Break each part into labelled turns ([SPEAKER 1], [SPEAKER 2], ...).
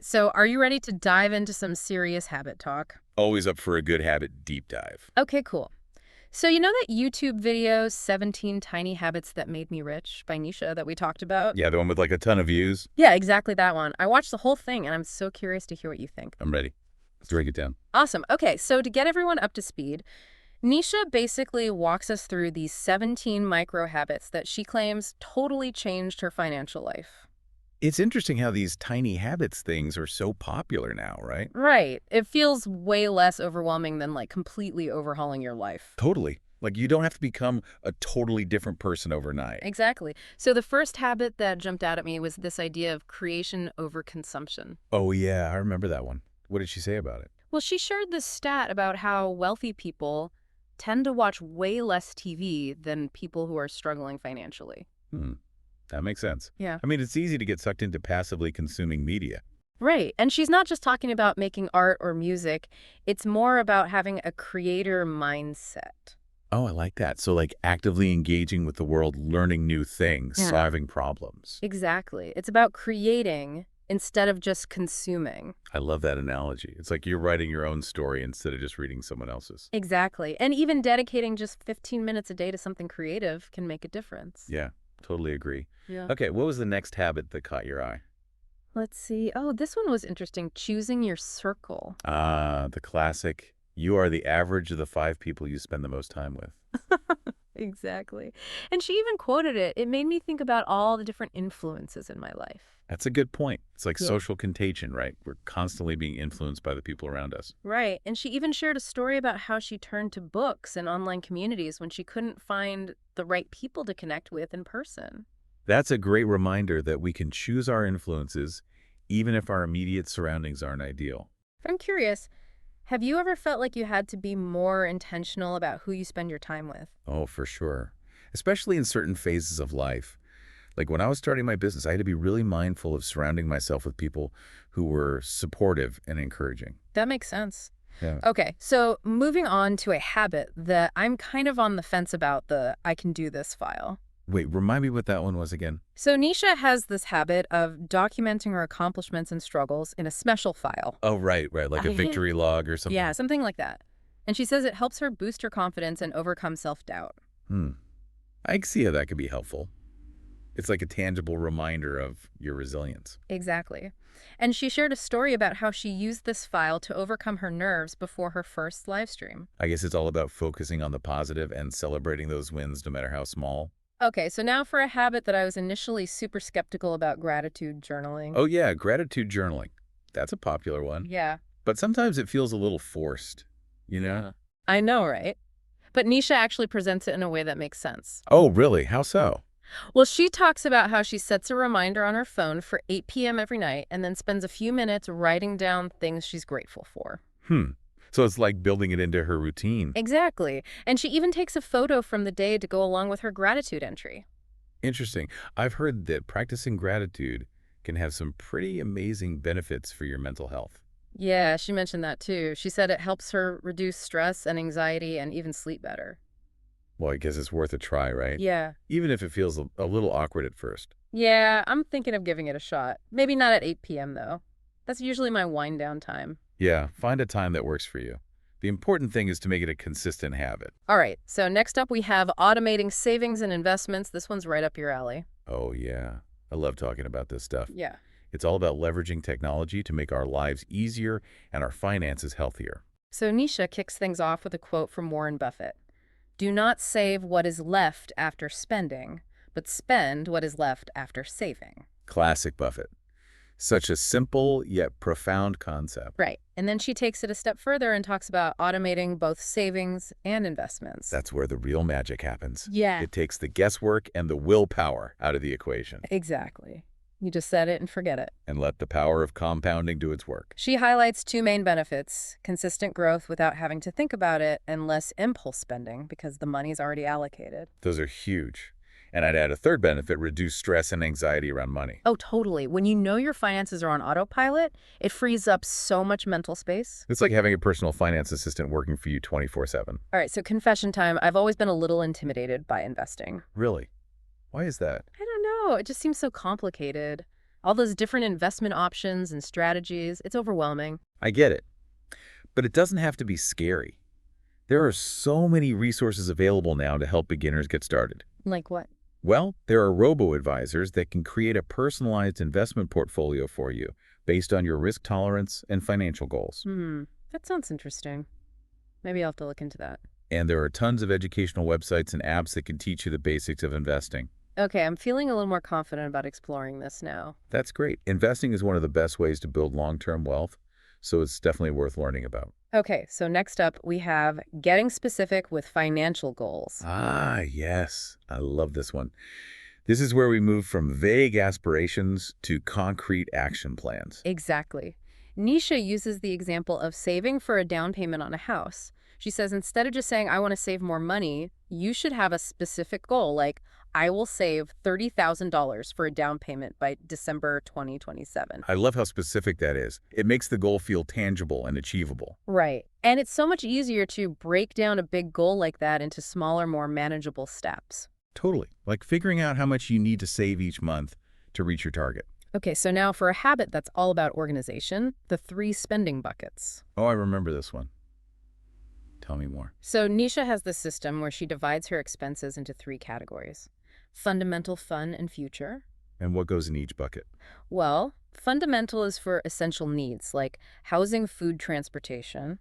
[SPEAKER 1] right, so are you ready to dive into some serious habit talk?
[SPEAKER 2] Always up for a good habit deep dive.
[SPEAKER 1] Okay, cool. So you know that YouTube video, 17 Tiny Habits That Made Me Rich by Nisha that we talked about?
[SPEAKER 2] Yeah, the one with like a ton of views.
[SPEAKER 1] Yeah, exactly that one. I watched the whole thing and I'm so curious to hear what you think.
[SPEAKER 2] I'm ready. Let's break it down.
[SPEAKER 1] Awesome. Okay, so to get everyone up to speed, Nisha basically walks us through these 17 micro habits that she claims totally changed her financial life.
[SPEAKER 2] It's interesting how these tiny habits things are so popular now, right?
[SPEAKER 1] Right. It feels way less overwhelming than like completely overhauling your life.
[SPEAKER 2] Totally. Like you don't have to become a totally different person overnight.
[SPEAKER 1] Exactly. So the first habit that jumped out at me was this idea of creation over consumption.
[SPEAKER 2] Oh yeah, I remember that one. What did she say about it?
[SPEAKER 1] Well, she shared this stat about how wealthy people tend to watch way less TV than people who are struggling financially.
[SPEAKER 2] Hmm, that makes sense.
[SPEAKER 1] Yeah.
[SPEAKER 2] I mean, it's easy to get sucked into passively consuming media.
[SPEAKER 1] Right. And she's not just talking about making art or music. It's more about having a creator mindset.
[SPEAKER 2] Oh, I like that. So like actively engaging with the world, learning new things,
[SPEAKER 1] Yeah.
[SPEAKER 2] solving problems.
[SPEAKER 1] Exactly. It's about creating instead of just consuming.
[SPEAKER 2] I love that analogy. It's like you're writing your own story instead of just reading someone else's.
[SPEAKER 1] Exactly. And even dedicating just 15 minutes a day to something creative can make a difference.
[SPEAKER 2] Yeah, totally agree.
[SPEAKER 1] Yeah.
[SPEAKER 2] Okay, what was the next habit that caught your eye?
[SPEAKER 1] Let's see. Oh, this one was interesting. Choosing your circle.
[SPEAKER 2] Ah, the classic, you are the average of the 5 people you spend the most time with.
[SPEAKER 1] Exactly. And she even quoted it. It made me think about all the different influences in my life.
[SPEAKER 2] That's a good point. It's like
[SPEAKER 1] Yeah.
[SPEAKER 2] social contagion, right? We're constantly being influenced by the people around us.
[SPEAKER 1] Right. And she even shared a story about how she turned to books and online communities when she couldn't find the right people to connect with in person.
[SPEAKER 2] That's a great reminder that we can choose our influences even if our immediate surroundings aren't ideal.
[SPEAKER 1] I'm curious, have you ever felt like you had to be more intentional about who you spend your time with?
[SPEAKER 2] Oh, for sure. Especially in certain phases of life. Like when I was starting my business, I had to be really mindful of surrounding myself with people who were supportive and encouraging.
[SPEAKER 1] That makes sense.
[SPEAKER 2] Yeah.
[SPEAKER 1] Okay, so moving on to a habit that I'm kind of on the fence about the I can do this file.
[SPEAKER 2] Wait, remind me what that one was again.
[SPEAKER 1] So Nisha has this habit of documenting her accomplishments and struggles in a special file.
[SPEAKER 2] Oh, right. Like a victory log or something.
[SPEAKER 1] Yeah, something like that. And she says it helps her boost her confidence and overcome self-doubt.
[SPEAKER 2] Hmm. I can see how that could be helpful. It's like a tangible reminder of your resilience.
[SPEAKER 1] Exactly. And she shared a story about how she used this file to overcome her nerves before her first live stream.
[SPEAKER 2] I guess it's all about focusing on the positive and celebrating those wins no matter how small.
[SPEAKER 1] Okay, so now for a habit that I was initially super skeptical about, gratitude journaling.
[SPEAKER 2] Oh yeah, gratitude journaling. That's a popular one.
[SPEAKER 1] Yeah.
[SPEAKER 2] But sometimes it feels a little forced, you know?
[SPEAKER 1] I know, right? But Nisha actually presents it in a way that makes sense.
[SPEAKER 2] Oh, really? How so?
[SPEAKER 1] Well, she talks about how she sets a reminder on her phone for 8 p.m. every night and then spends a few minutes writing down things she's grateful for.
[SPEAKER 2] So it's like building it into her routine.
[SPEAKER 1] Exactly. And she even takes a photo from the day to go along with her gratitude entry.
[SPEAKER 2] Interesting. I've heard that practicing gratitude can have some pretty amazing benefits for your mental health.
[SPEAKER 1] Yeah, she mentioned that too. She said it helps her reduce stress and anxiety and even sleep better.
[SPEAKER 2] Well, I guess it's worth a try, right?
[SPEAKER 1] Yeah.
[SPEAKER 2] Even if it feels a little awkward at first.
[SPEAKER 1] Yeah, I'm thinking of giving it a shot. Maybe not at 8 p.m. though. That's usually my wind down time.
[SPEAKER 2] Yeah, find a time that works for you. The important thing is to make it a consistent habit.
[SPEAKER 1] All right, so next up we have automating savings and investments. This one's right up your alley.
[SPEAKER 2] Oh, yeah. I love talking about this stuff.
[SPEAKER 1] Yeah.
[SPEAKER 2] It's all about leveraging technology to make our lives easier and our finances healthier.
[SPEAKER 1] So Nisha kicks things off with a quote from Warren Buffett. Do not save what is left after spending, but spend what is left after saving.
[SPEAKER 2] Classic Buffett. Such a simple yet profound concept.
[SPEAKER 1] Right. And then she takes it a step further and talks about automating both savings and investments.
[SPEAKER 2] That's where the real magic happens.
[SPEAKER 1] Yeah.
[SPEAKER 2] It takes the guesswork and the willpower out of the equation
[SPEAKER 1] Exactly. You just said it and forget it.
[SPEAKER 2] and let the power of compounding do its work.
[SPEAKER 1] She highlights two main benefits: consistent growth without having to think about it, and less impulse spending because the money's already allocated.
[SPEAKER 2] Those are huge. And I'd add a third benefit, reduce stress and anxiety around money.
[SPEAKER 1] Oh, totally. When you know your finances are on autopilot, it frees up so much mental space.
[SPEAKER 2] It's like having a personal finance assistant working for you 24/7.
[SPEAKER 1] All right, so confession time. I've always been a little intimidated by investing.
[SPEAKER 2] Really? Why is that?
[SPEAKER 1] I don't know. It just seems so complicated. All those different investment options and strategies, it's overwhelming.
[SPEAKER 2] I get it. But it doesn't have to be scary. There are so many resources available now to help beginners get started.
[SPEAKER 1] Like what?
[SPEAKER 2] Well, there are robo-advisors that can create a personalized investment portfolio for you based on your risk tolerance and financial goals.
[SPEAKER 1] That sounds interesting. Maybe I'll have to look into that.
[SPEAKER 2] And there are tons of educational websites and apps that can teach you the basics of investing.
[SPEAKER 1] Okay, I'm feeling a little more confident about exploring this now.
[SPEAKER 2] That's great. Investing is one of the best ways to build long-term wealth, so it's definitely worth learning about.
[SPEAKER 1] Okay, so next up we have getting specific with financial goals.
[SPEAKER 2] Ah, yes. I love this one. This is where we move from vague aspirations to concrete action plans.
[SPEAKER 1] Exactly. Nisha uses the example of saving for a down payment on a house. She says instead of just saying, I want to save more money, you should have a specific goal, like, I will save $30,000 for a down payment by December 2027.
[SPEAKER 2] I love how specific that is. It makes the goal feel tangible and achievable.
[SPEAKER 1] Right. And it's so much easier to break down a big goal like that into smaller, more manageable steps.
[SPEAKER 2] Totally. Like figuring out how much you need to save each month to reach your target.
[SPEAKER 1] Okay, so now for a habit that's all about organization, the 3 spending buckets.
[SPEAKER 2] Oh, I remember this one. Tell me more.
[SPEAKER 1] So Nisha has this system where she divides her expenses into 3 categories: fundamental, fun, and future.
[SPEAKER 2] And what goes in each bucket?
[SPEAKER 1] Well, fundamental is for essential needs like housing, food, transportation.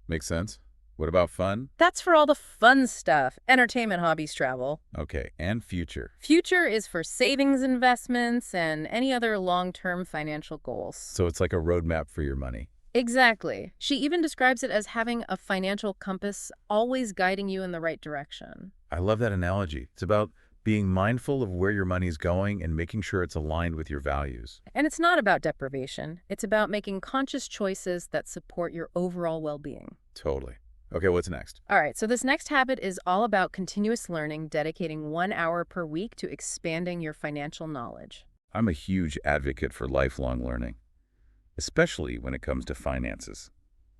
[SPEAKER 2] Makes sense. What about fun?
[SPEAKER 1] That's for all the fun stuff: entertainment, hobbies, travel.
[SPEAKER 2] Okay, and future.
[SPEAKER 1] Future is for savings, investments, and any other long-term financial goals.
[SPEAKER 2] So it's like a roadmap for your money.
[SPEAKER 1] Exactly. She even describes it as having a financial compass always guiding you in the right direction.
[SPEAKER 2] I love that analogy. It's about being mindful of where your money's going and making sure it's aligned with your values.
[SPEAKER 1] And it's not about deprivation. It's about making conscious choices that support your overall well-being.
[SPEAKER 2] Totally. Okay, what's next?
[SPEAKER 1] All right, so this next habit is all about continuous learning, dedicating 1 hour per week to expanding your financial knowledge.
[SPEAKER 2] I'm a huge advocate for lifelong learning, especially when it comes to finances.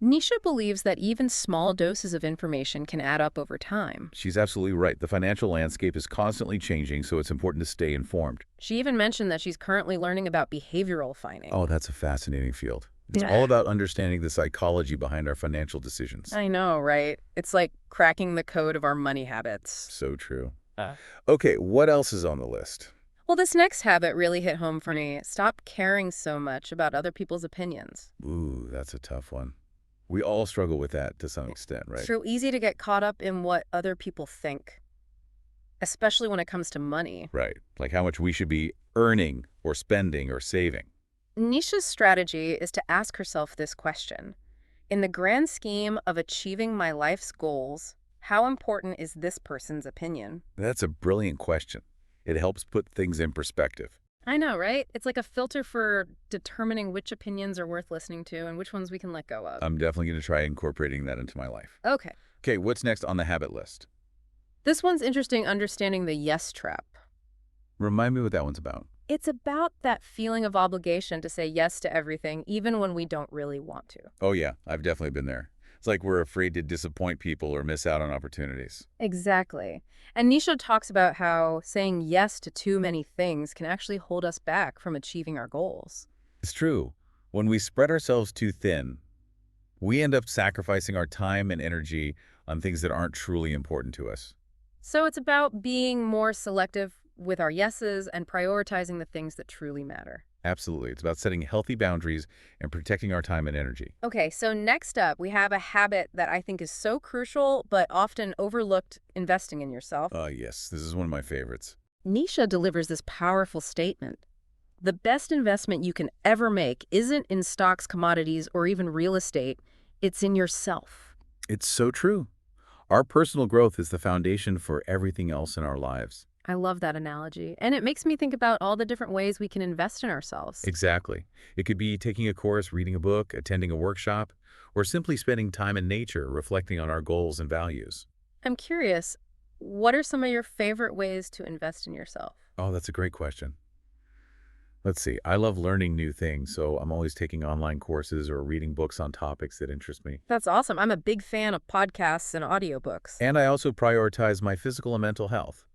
[SPEAKER 1] Nisha believes that even small doses of information can add up over time.
[SPEAKER 2] She's absolutely right. The financial landscape is constantly changing, so it's important to stay informed.
[SPEAKER 1] She even mentioned that she's currently learning about behavioral finance.
[SPEAKER 2] Oh, that's a fascinating field. It's
[SPEAKER 1] Yeah.
[SPEAKER 2] all about understanding the psychology behind our financial decisions.
[SPEAKER 1] I know, right? It's like cracking the code of our money habits.
[SPEAKER 2] So true. Okay, what else is on the list?
[SPEAKER 1] Well, this next habit really hit home for me. Stop caring so much about other people's opinions.
[SPEAKER 2] Ooh, that's a tough one. We all struggle with that to some extent, right?
[SPEAKER 1] It's so easy to get caught up in what other people think, especially when it comes to money.
[SPEAKER 2] Right. Like how much we should be earning or spending or saving.
[SPEAKER 1] Nisha's strategy is to ask herself this question: in the grand scheme of achieving my life's goals, how important is this person's opinion?
[SPEAKER 2] That's a brilliant question. It helps put things in perspective.
[SPEAKER 1] I know, right? It's like a filter for determining which opinions are worth listening to and which ones we can let go of.
[SPEAKER 2] I'm definitely going to try incorporating that into my life.
[SPEAKER 1] Okay.
[SPEAKER 2] Okay, what's next on the habit list?
[SPEAKER 1] This one's interesting, understanding the yes trap.
[SPEAKER 2] Remind me what that one's about.
[SPEAKER 1] It's about that feeling of obligation to say yes to everything, even when we don't really want to.
[SPEAKER 2] Oh yeah, I've definitely been there. It's like we're afraid to disappoint people or miss out on opportunities.
[SPEAKER 1] Exactly. And Nisha talks about how saying yes to too many things can actually hold us back from achieving our goals.
[SPEAKER 2] It's true. When we spread ourselves too thin, we end up sacrificing our time and energy on things that aren't truly important to us.
[SPEAKER 1] So it's about being more selective with our yeses and prioritizing the things that truly matter.
[SPEAKER 2] Absolutely. It's about setting healthy boundaries and protecting our time and energy.
[SPEAKER 1] Okay, so next up, we have a habit that I think is so crucial but often overlooked: investing in yourself.
[SPEAKER 2] Yes, this is one of my favorites.
[SPEAKER 1] Nisha delivers this powerful statement: the best investment you can ever make isn't in stocks, commodities, or even real estate. It's in yourself.
[SPEAKER 2] It's so true. Our personal growth is the foundation for everything else in our lives.
[SPEAKER 1] I love that analogy. And it makes me think about all the different ways we can invest in ourselves.
[SPEAKER 2] Exactly. It could be taking a course, reading a book, attending a workshop, or simply spending time in nature, reflecting on our goals and values.
[SPEAKER 1] I'm curious, what are some of your favorite ways to invest in yourself?
[SPEAKER 2] Oh, that's a great question. Let's see. I love learning new things, so I'm always taking online courses or reading books on topics that interest me.
[SPEAKER 1] That's awesome. I'm a big fan of podcasts and audiobooks.
[SPEAKER 2] And I also prioritize my physical and mental health.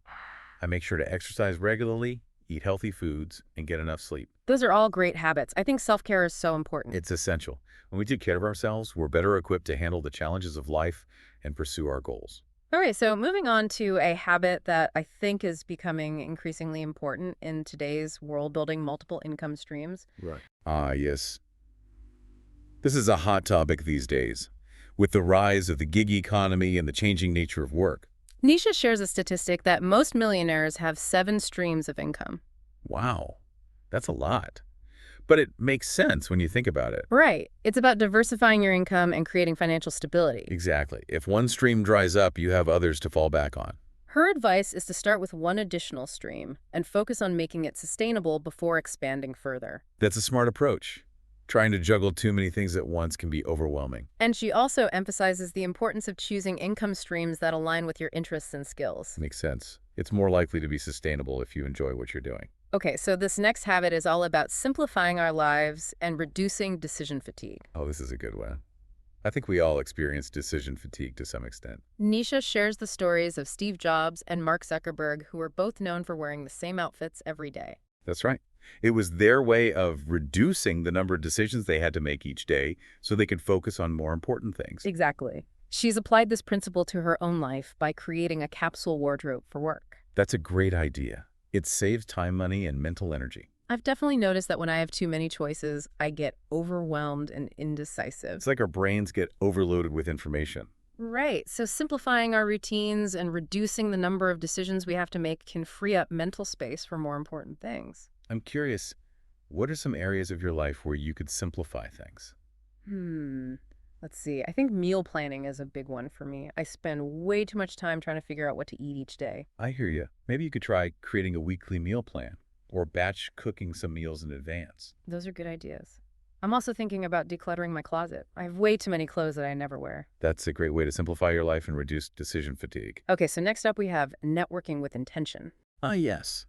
[SPEAKER 2] I make sure to exercise regularly, eat healthy foods, and get enough sleep.
[SPEAKER 1] Those are all great habits. I think self-care is so important.
[SPEAKER 2] It's essential. When we take care of ourselves, we're better equipped to handle the challenges of life and pursue our goals.
[SPEAKER 1] All right, so moving on to a habit that I think is becoming increasingly important in today's world, building multiple income streams.
[SPEAKER 2] Right. Ah, yes. This is a hot topic these days. With the rise of the gig economy and the changing nature of work.
[SPEAKER 1] Nisha shares a statistic that most millionaires have 7 streams of income.
[SPEAKER 2] Wow, that's a lot. But it makes sense when you think about it.
[SPEAKER 1] Right. It's about diversifying your income and creating financial stability.
[SPEAKER 2] Exactly. If one stream dries up, you have others to fall back on.
[SPEAKER 1] Her advice is to start with one additional stream and focus on making it sustainable before expanding further.
[SPEAKER 2] That's a smart approach. Trying to juggle too many things at once can be overwhelming.
[SPEAKER 1] And she also emphasizes the importance of choosing income streams that align with your interests and skills.
[SPEAKER 2] Makes sense. It's more likely to be sustainable if you enjoy what you're doing.
[SPEAKER 1] Okay, so this next habit is all about simplifying our lives and reducing decision fatigue.
[SPEAKER 2] Oh, this is a good one. I think we all experience decision fatigue to some extent.
[SPEAKER 1] Nisha shares the stories of Steve Jobs and Mark Zuckerberg, who are both known for wearing the same outfits every day.
[SPEAKER 2] That's right. It was their way of reducing the number of decisions they had to make each day so they could focus on more important things.
[SPEAKER 1] Exactly. She's applied this principle to her own life by creating a capsule wardrobe for work.
[SPEAKER 2] That's a great idea. It saves time, money, and mental energy.
[SPEAKER 1] I've definitely noticed that when I have too many choices, I get overwhelmed and indecisive.
[SPEAKER 2] It's like our brains get overloaded with information.
[SPEAKER 1] Right. So simplifying our routines and reducing the number of decisions we have to make can free up mental space for more important things.
[SPEAKER 2] I'm curious, what are some areas of your life where you could simplify things?
[SPEAKER 1] Let's see. I think meal planning is a big one for me. I spend way too much time trying to figure out what to eat each day.
[SPEAKER 2] I hear you. Maybe you could try creating a weekly meal plan or batch cooking some meals in advance.
[SPEAKER 1] Those are good ideas. I'm also thinking about decluttering my closet. I have way too many clothes that I never wear.
[SPEAKER 2] That's a great way to simplify your life and reduce decision fatigue.
[SPEAKER 1] Okay, so next up we have networking with intention.
[SPEAKER 2] Ah, yes.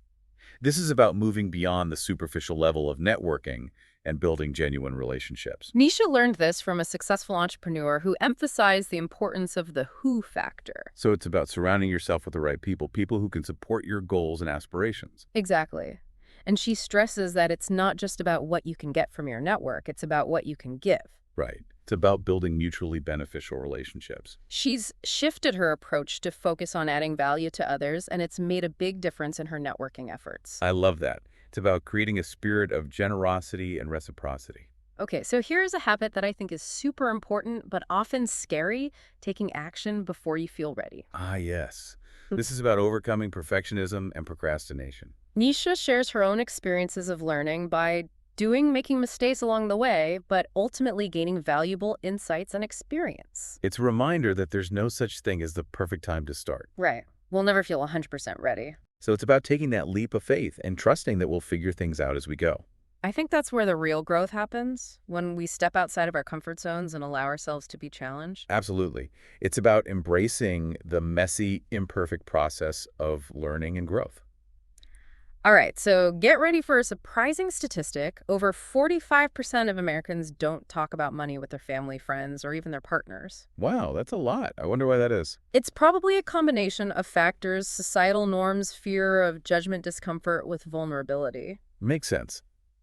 [SPEAKER 2] This is about moving beyond the superficial level of networking and building genuine relationships.
[SPEAKER 1] Nisha learned this from a successful entrepreneur who emphasized the importance of the who factor.
[SPEAKER 2] So it's about surrounding yourself with the right people, people who can support your goals and aspirations.
[SPEAKER 1] Exactly. And she stresses that it's not just about what you can get from your network, it's about what you can give.
[SPEAKER 2] Right. It's about building mutually beneficial relationships.
[SPEAKER 1] She's shifted her approach to focus on adding value to others, and it's made a big difference in her networking efforts.
[SPEAKER 2] I love that. It's about creating a spirit of generosity and reciprocity.
[SPEAKER 1] Okay, so here's a habit that I think is super important, but often scary, taking action before you feel ready.
[SPEAKER 2] Ah, yes. This is about overcoming perfectionism and procrastination.
[SPEAKER 1] Nisha shares her own experiences of learning by making mistakes along the way, but ultimately gaining valuable insights and experience.
[SPEAKER 2] It's a reminder that there's no such thing as the perfect time to start.
[SPEAKER 1] Right. We'll never feel 100% ready.
[SPEAKER 2] So it's about taking that leap of faith and trusting that we'll figure things out as we go.
[SPEAKER 1] I think that's where the real growth happens, when we step outside of our comfort zones and allow ourselves to be challenged.
[SPEAKER 2] Absolutely. It's about embracing the messy, imperfect process of learning and growth.
[SPEAKER 1] All right, so get ready for a surprising statistic. Over 45% of Americans don't talk about money with their family, friends, or even their partners.
[SPEAKER 2] Wow, that's a lot. I wonder why that is.
[SPEAKER 1] It's probably a combination of factors: societal norms, fear of judgment, discomfort with vulnerability.
[SPEAKER 2] Makes sense.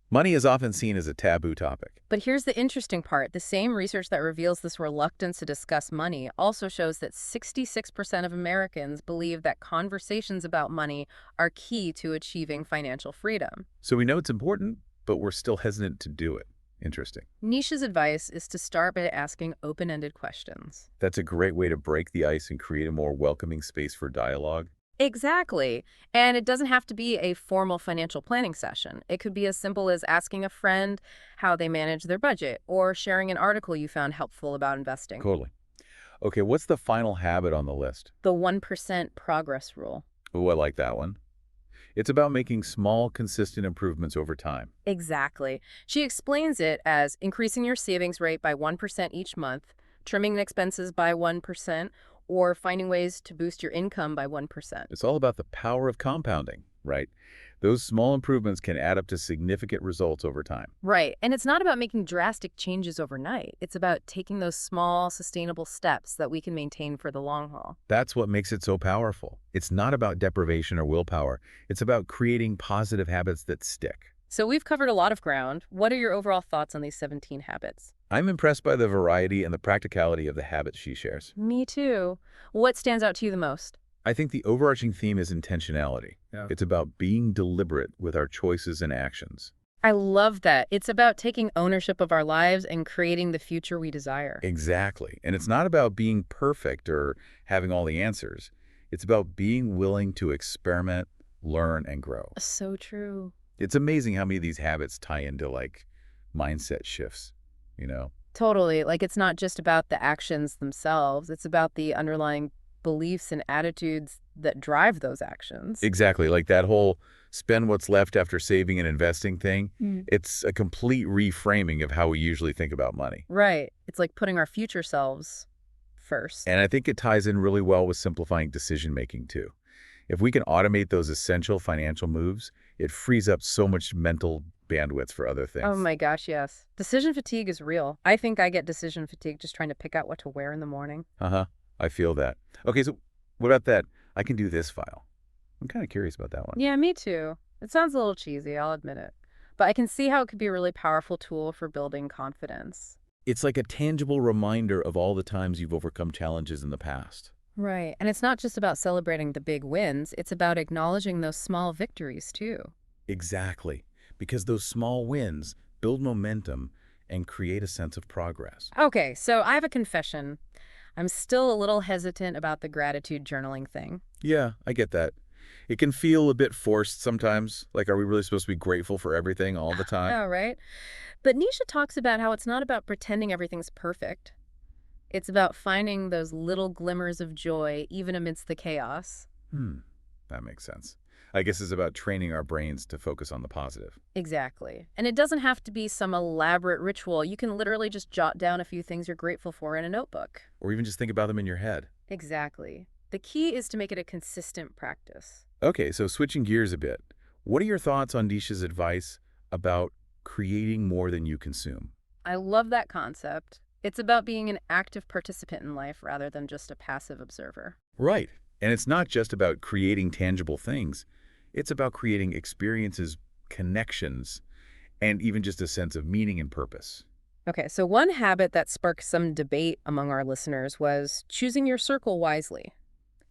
[SPEAKER 2] Money is often seen as a taboo topic.
[SPEAKER 1] But here's the interesting part. The same research that reveals this reluctance to discuss money also shows that 66% of Americans believe that conversations about money are key to achieving financial freedom.
[SPEAKER 2] So we know it's important, but we're still hesitant to do it. Interesting.
[SPEAKER 1] Nisha's advice is to start by asking open-ended questions.
[SPEAKER 2] That's a great way to break the ice and create a more welcoming space for dialogue.
[SPEAKER 1] Exactly. And it doesn't have to be a formal financial planning session. It could be as simple as asking a friend how they manage their budget or sharing an article you found helpful about investing.
[SPEAKER 2] Totally. Okay, what's the final habit on the list?
[SPEAKER 1] The 1% progress rule.
[SPEAKER 2] Oh, I like that one. It's about making small, consistent improvements over time.
[SPEAKER 1] Exactly. She explains it as increasing your savings rate by 1% each month, trimming expenses by 1%, or finding ways to boost your income by 1%.
[SPEAKER 2] It's all about the power of compounding, right? Those small improvements can add up to significant results over time.
[SPEAKER 1] Right. And it's not about making drastic changes overnight. It's about taking those small, sustainable steps that we can maintain for the long haul.
[SPEAKER 2] That's what makes it so powerful. It's not about deprivation or willpower. It's about creating positive habits that stick.
[SPEAKER 1] So we've covered a lot of ground. What are your overall thoughts on these 17 habits?
[SPEAKER 2] I'm impressed by the variety and the practicality of the habits she shares.
[SPEAKER 1] Me too. What stands out to you the most?
[SPEAKER 2] I think the overarching theme is intentionality.
[SPEAKER 1] Yeah.
[SPEAKER 2] It's about being deliberate with our choices and actions.
[SPEAKER 1] I love that. It's about taking ownership of our lives and creating the future we desire.
[SPEAKER 2] Exactly. And it's not about being perfect or having all the answers. It's about being willing to experiment, learn, and grow.
[SPEAKER 1] So true.
[SPEAKER 2] It's amazing how many of these habits tie into like mindset shifts, you know?
[SPEAKER 1] Totally. Like it's not just about the actions themselves, it's about the underlying beliefs and attitudes that drive those actions.
[SPEAKER 2] Exactly. Like that whole spend what's left after saving and investing thing.
[SPEAKER 1] Mm.
[SPEAKER 2] It's a complete reframing of how we usually think about money.
[SPEAKER 1] Right. It's like putting our future selves first.
[SPEAKER 2] And I think it ties in really well with simplifying decision making too. If we can automate those essential financial moves, it frees up so much mental bandwidth for other
[SPEAKER 1] Oh
[SPEAKER 2] things.
[SPEAKER 1] my gosh, yes. Decision fatigue is real. I think I get decision fatigue just trying to pick out what to wear in the morning.
[SPEAKER 2] Uh-huh. I feel that. Okay, so what about that? I can do this file. I'm kind of curious about that one.
[SPEAKER 1] Yeah, me too. It sounds a little cheesy, I'll admit it. But I can see how it could be a really powerful tool for building confidence.
[SPEAKER 2] It's like a tangible reminder of all the times you've overcome challenges in the past.
[SPEAKER 1] Right. And it's not just about celebrating the big wins, it's about acknowledging those small victories too.
[SPEAKER 2] Exactly. Because those small wins build momentum and create a sense of progress.
[SPEAKER 1] Okay, so I have a confession. I'm still a little hesitant about the gratitude journaling thing.
[SPEAKER 2] Yeah, I get that. It can feel a bit forced sometimes. Like, are we really supposed to be grateful for everything all the time?
[SPEAKER 1] Oh, right. But Nisha talks about how it's not about pretending everything's perfect. It's about finding those little glimmers of joy, even amidst the chaos.
[SPEAKER 2] Hmm, that makes sense. I guess it's about training our brains to focus on the positive.
[SPEAKER 1] Exactly. And it doesn't have to be some elaborate ritual. You can literally just jot down a few things you're grateful for in a notebook.
[SPEAKER 2] Or even just think about them in your head.
[SPEAKER 1] Exactly. The key is to make it a consistent practice.
[SPEAKER 2] Okay, so switching gears a bit. What are your thoughts on Nisha's advice about creating more than you consume?
[SPEAKER 1] I love that concept. It's about being an active participant in life rather than just a passive observer.
[SPEAKER 2] Right. And it's not just about creating tangible things. It's about creating experiences, connections, and even just a sense of meaning and purpose.
[SPEAKER 1] Okay, so one habit that sparked some debate among our listeners was choosing your circle wisely.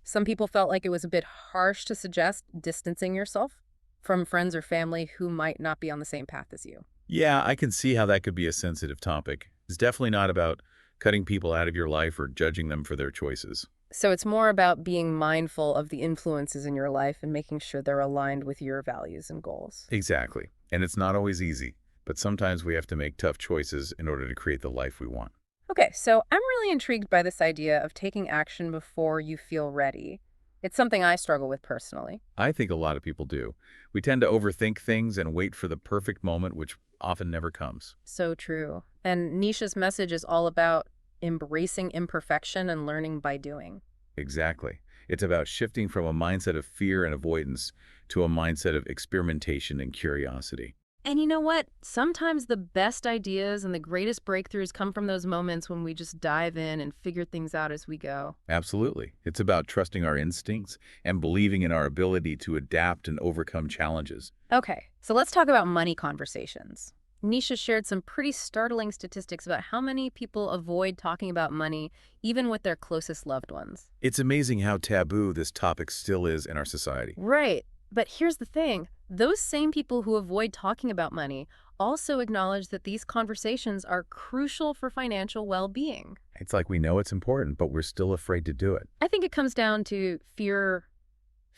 [SPEAKER 1] Some people felt like it was a bit harsh to suggest distancing yourself from friends or family who might not be on the same path as you.
[SPEAKER 2] Yeah, I can see how that could be a sensitive topic. It's definitely not about cutting people out of your life or judging them for their choices.
[SPEAKER 1] So it's more about being mindful of the influences in your life and making sure they're aligned with your values and goals.
[SPEAKER 2] Exactly. And it's not always easy, but sometimes we have to make tough choices in order to create the life we want.
[SPEAKER 1] Okay, so I'm really intrigued by this idea of taking action before you feel ready. It's something I struggle with personally.
[SPEAKER 2] I think a lot of people do. We tend to overthink things and wait for the perfect moment, which often never comes.
[SPEAKER 1] So true. And Nisha's message is all about embracing imperfection and learning by doing.
[SPEAKER 2] Exactly. It's about shifting from a mindset of fear and avoidance to a mindset of experimentation and curiosity.
[SPEAKER 1] And you know what? Sometimes the best ideas and the greatest breakthroughs come from those moments when we just dive in and figure things out as we go.
[SPEAKER 2] Absolutely. It's about trusting our instincts and believing in our ability to adapt and overcome challenges.
[SPEAKER 1] Okay, so let's talk about money conversations. Nisha shared some pretty startling statistics about how many people avoid talking about money, even with their closest loved ones.
[SPEAKER 2] It's amazing how taboo this topic still is in our society.
[SPEAKER 1] Right. But here's the thing. Those same people who avoid talking about money also acknowledge that these conversations are crucial for financial well-being.
[SPEAKER 2] It's like we know it's important, but we're still afraid to do it.
[SPEAKER 1] I think it comes down to fear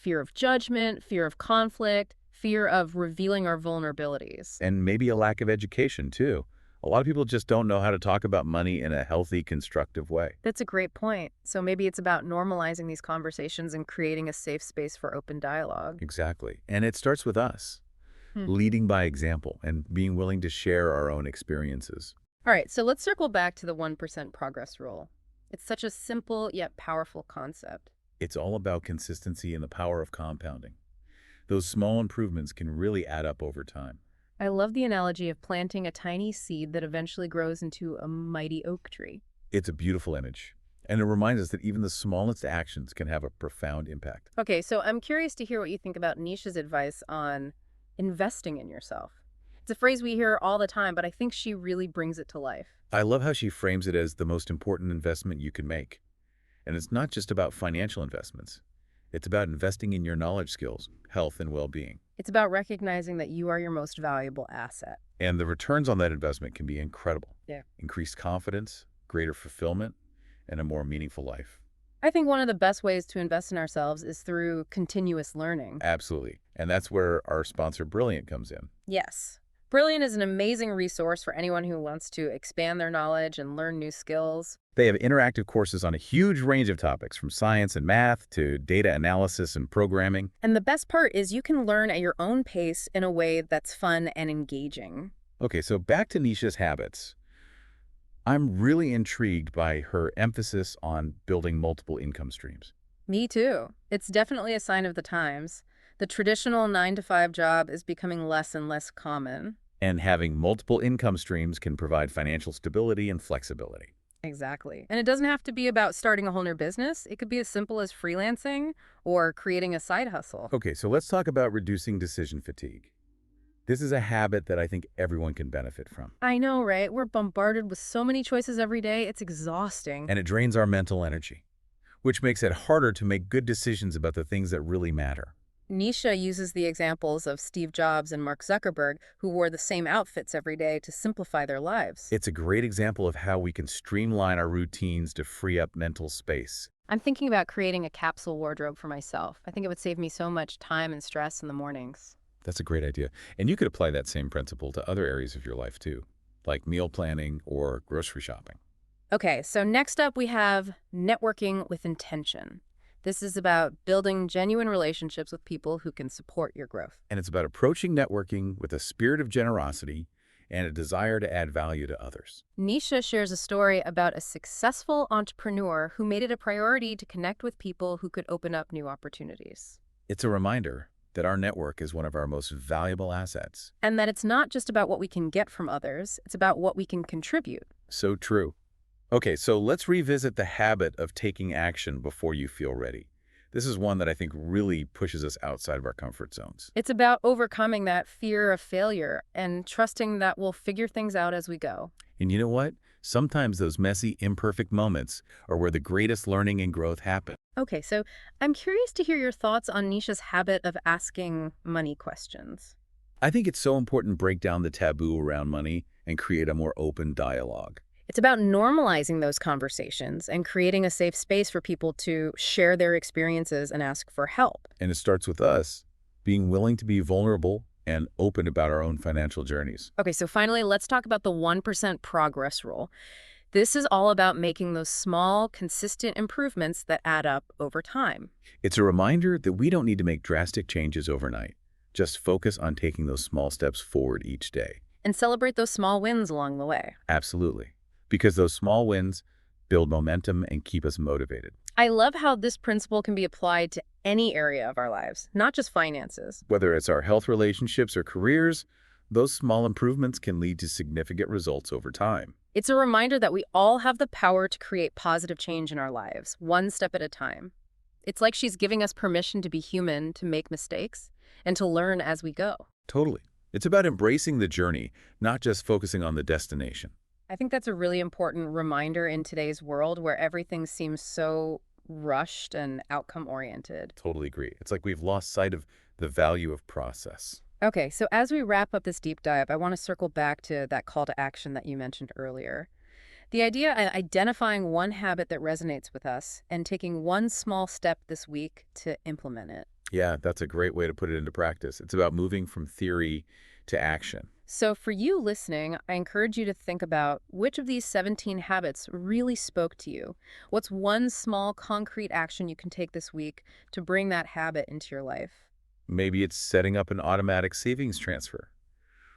[SPEAKER 1] of judgment, fear of conflict, fear of revealing our vulnerabilities.
[SPEAKER 2] And maybe a lack of education, too. A lot of people just don't know how to talk about money in a healthy, constructive way.
[SPEAKER 1] That's a great point. So maybe it's about normalizing these conversations and creating a safe space for open dialogue.
[SPEAKER 2] Exactly. And it starts with us,
[SPEAKER 1] Hmm.
[SPEAKER 2] leading by example and being willing to share our own experiences.
[SPEAKER 1] All right, so let's circle back to the 1% progress rule. It's such a simple yet powerful concept.
[SPEAKER 2] It's all about consistency and the power of compounding. Those small improvements can really add up over time.
[SPEAKER 1] I love the analogy of planting a tiny seed that eventually grows into a mighty oak tree.
[SPEAKER 2] It's a beautiful image, and it reminds us that even the smallest actions can have a profound impact.
[SPEAKER 1] Okay, so I'm curious to hear what you think about Nisha's advice on investing in yourself. It's a phrase we hear all the time, but I think she really brings it to life.
[SPEAKER 2] I love how she frames it as the most important investment you can make. And it's not just about financial investments. It's about investing in your knowledge skills, health, and well-being.
[SPEAKER 1] It's about recognizing that you are your most valuable asset.
[SPEAKER 2] And the returns on that investment can be incredible.
[SPEAKER 1] Yeah.
[SPEAKER 2] Increased confidence, greater fulfillment, and a more meaningful life.
[SPEAKER 1] I think one of the best ways to invest in ourselves is through continuous learning.
[SPEAKER 2] Absolutely. And that's where our sponsor Brilliant comes in.
[SPEAKER 1] Yes. Brilliant is an amazing resource for anyone who wants to expand their knowledge and learn new skills.
[SPEAKER 2] They have interactive courses on a huge range of topics, from science and math to data analysis and programming.
[SPEAKER 1] And the best part is you can learn at your own pace in a way that's fun and engaging.
[SPEAKER 2] Okay, so back to Nisha's habits. I'm really intrigued by her emphasis on building multiple income streams.
[SPEAKER 1] Me too. It's definitely a sign of the times. The traditional 9 to 5 job is becoming less and less common.
[SPEAKER 2] And having multiple income streams can provide financial stability and flexibility.
[SPEAKER 1] Exactly. And it doesn't have to be about starting a whole new business. It could be as simple as freelancing or creating a side hustle.
[SPEAKER 2] Okay, so let's talk about reducing decision fatigue. This is a habit that I think everyone can benefit from.
[SPEAKER 1] I know, right? We're bombarded with so many choices every day. It's exhausting.
[SPEAKER 2] And it drains our mental energy, which makes it harder to make good decisions about the things that really matter.
[SPEAKER 1] Nisha uses the examples of Steve Jobs and Mark Zuckerberg, who wore the same outfits every day to simplify their lives.
[SPEAKER 2] It's a great example of how we can streamline our routines to free up mental space.
[SPEAKER 1] I'm thinking about creating a capsule wardrobe for myself. I think it would save me so much time and stress in the mornings.
[SPEAKER 2] That's a great idea. And you could apply that same principle to other areas of your life too, like meal planning or grocery shopping.
[SPEAKER 1] Okay, so next up we have networking with intention. This is about building genuine relationships with people who can support your growth.
[SPEAKER 2] And it's about approaching networking with a spirit of generosity and a desire to add value to others.
[SPEAKER 1] Nisha shares a story about a successful entrepreneur who made it a priority to connect with people who could open up new opportunities.
[SPEAKER 2] It's a reminder that our network is one of our most valuable assets.
[SPEAKER 1] And that it's not just about what we can get from others, it's about what we can contribute.
[SPEAKER 2] So true. Okay, so let's revisit the habit of taking action before you feel ready. This is one that I think really pushes us outside of our comfort zones.
[SPEAKER 1] It's about overcoming that fear of failure and trusting that we'll figure things out as we go.
[SPEAKER 2] And you know what? Sometimes those messy, imperfect moments are where the greatest learning and growth happen.
[SPEAKER 1] Okay, so I'm curious to hear your thoughts on Nisha's habit of asking money questions.
[SPEAKER 2] I think it's so important to break down the taboo around money and create a more open dialogue.
[SPEAKER 1] It's about normalizing those conversations and creating a safe space for people to share their experiences and ask for help.
[SPEAKER 2] And it starts with us being willing to be vulnerable and open about our own financial journeys.
[SPEAKER 1] Okay, so finally, let's talk about the 1% progress rule. This is all about making those small, consistent improvements that add up over time.
[SPEAKER 2] It's a reminder that we don't need to make drastic changes overnight. Just focus on taking those small steps forward each day.
[SPEAKER 1] And celebrate those small wins along the way.
[SPEAKER 2] Absolutely. Because those small wins build momentum and keep us motivated.
[SPEAKER 1] I love how this principle can be applied to any area of our lives, not just finances.
[SPEAKER 2] Whether it's our health, relationships, or careers, those small improvements can lead to significant results over time.
[SPEAKER 1] It's a reminder that we all have the power to create positive change in our lives, one step at a time. It's like she's giving us permission to be human, to make mistakes, and to learn as we go.
[SPEAKER 2] Totally. It's about embracing the journey, not just focusing on the destination.
[SPEAKER 1] I think that's a really important reminder in today's world where everything seems so rushed and outcome-oriented.
[SPEAKER 2] Totally agree. It's like we've lost sight of the value of process.
[SPEAKER 1] Okay, so as we wrap up this deep dive, I want to circle back to that call to action that you mentioned earlier. The idea of identifying one habit that resonates with us and taking one small step this week to implement it.
[SPEAKER 2] Yeah, that's a great way to put it into practice. It's about moving from theory to action.
[SPEAKER 1] So for you listening, I encourage you to think about which of these 17 habits really spoke to you. What's one small concrete action you can take this week to bring that habit into your life?
[SPEAKER 2] Maybe it's setting up an automatic savings transfer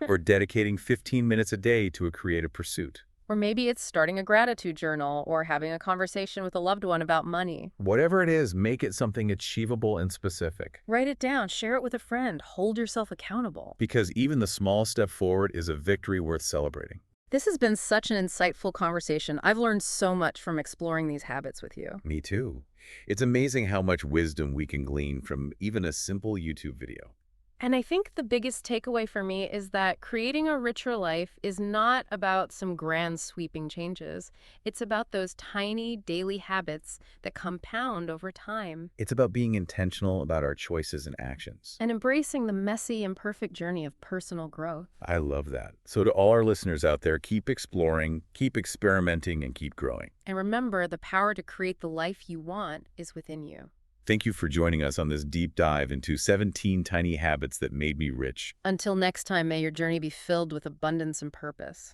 [SPEAKER 2] or dedicating 15 minutes a day to a creative pursuit.
[SPEAKER 1] Or maybe it's starting a gratitude journal or having a conversation with a loved one about money.
[SPEAKER 2] Whatever it is, make it something achievable and specific.
[SPEAKER 1] Write it down, share it with a friend, hold yourself accountable.
[SPEAKER 2] Because even the small step forward is a victory worth celebrating.
[SPEAKER 1] This has been such an insightful conversation. I've learned so much from exploring these habits with you.
[SPEAKER 2] Me too. It's amazing how much wisdom we can glean from even a simple YouTube video.
[SPEAKER 1] And I think the biggest takeaway for me is that creating a richer life is not about some grand sweeping changes. It's about those tiny daily habits that compound over time
[SPEAKER 2] It's about being intentional about our choices and actions.
[SPEAKER 1] and embracing the messy, imperfect journey of personal growth.
[SPEAKER 2] I love that. So to all our listeners out there, keep exploring, keep experimenting, and keep growing.
[SPEAKER 1] And remember, the power to create the life you want is within you.
[SPEAKER 2] Thank you for joining us on this deep dive into 17 tiny habits that made me rich.
[SPEAKER 1] Until next time, may your journey be filled with abundance and purpose.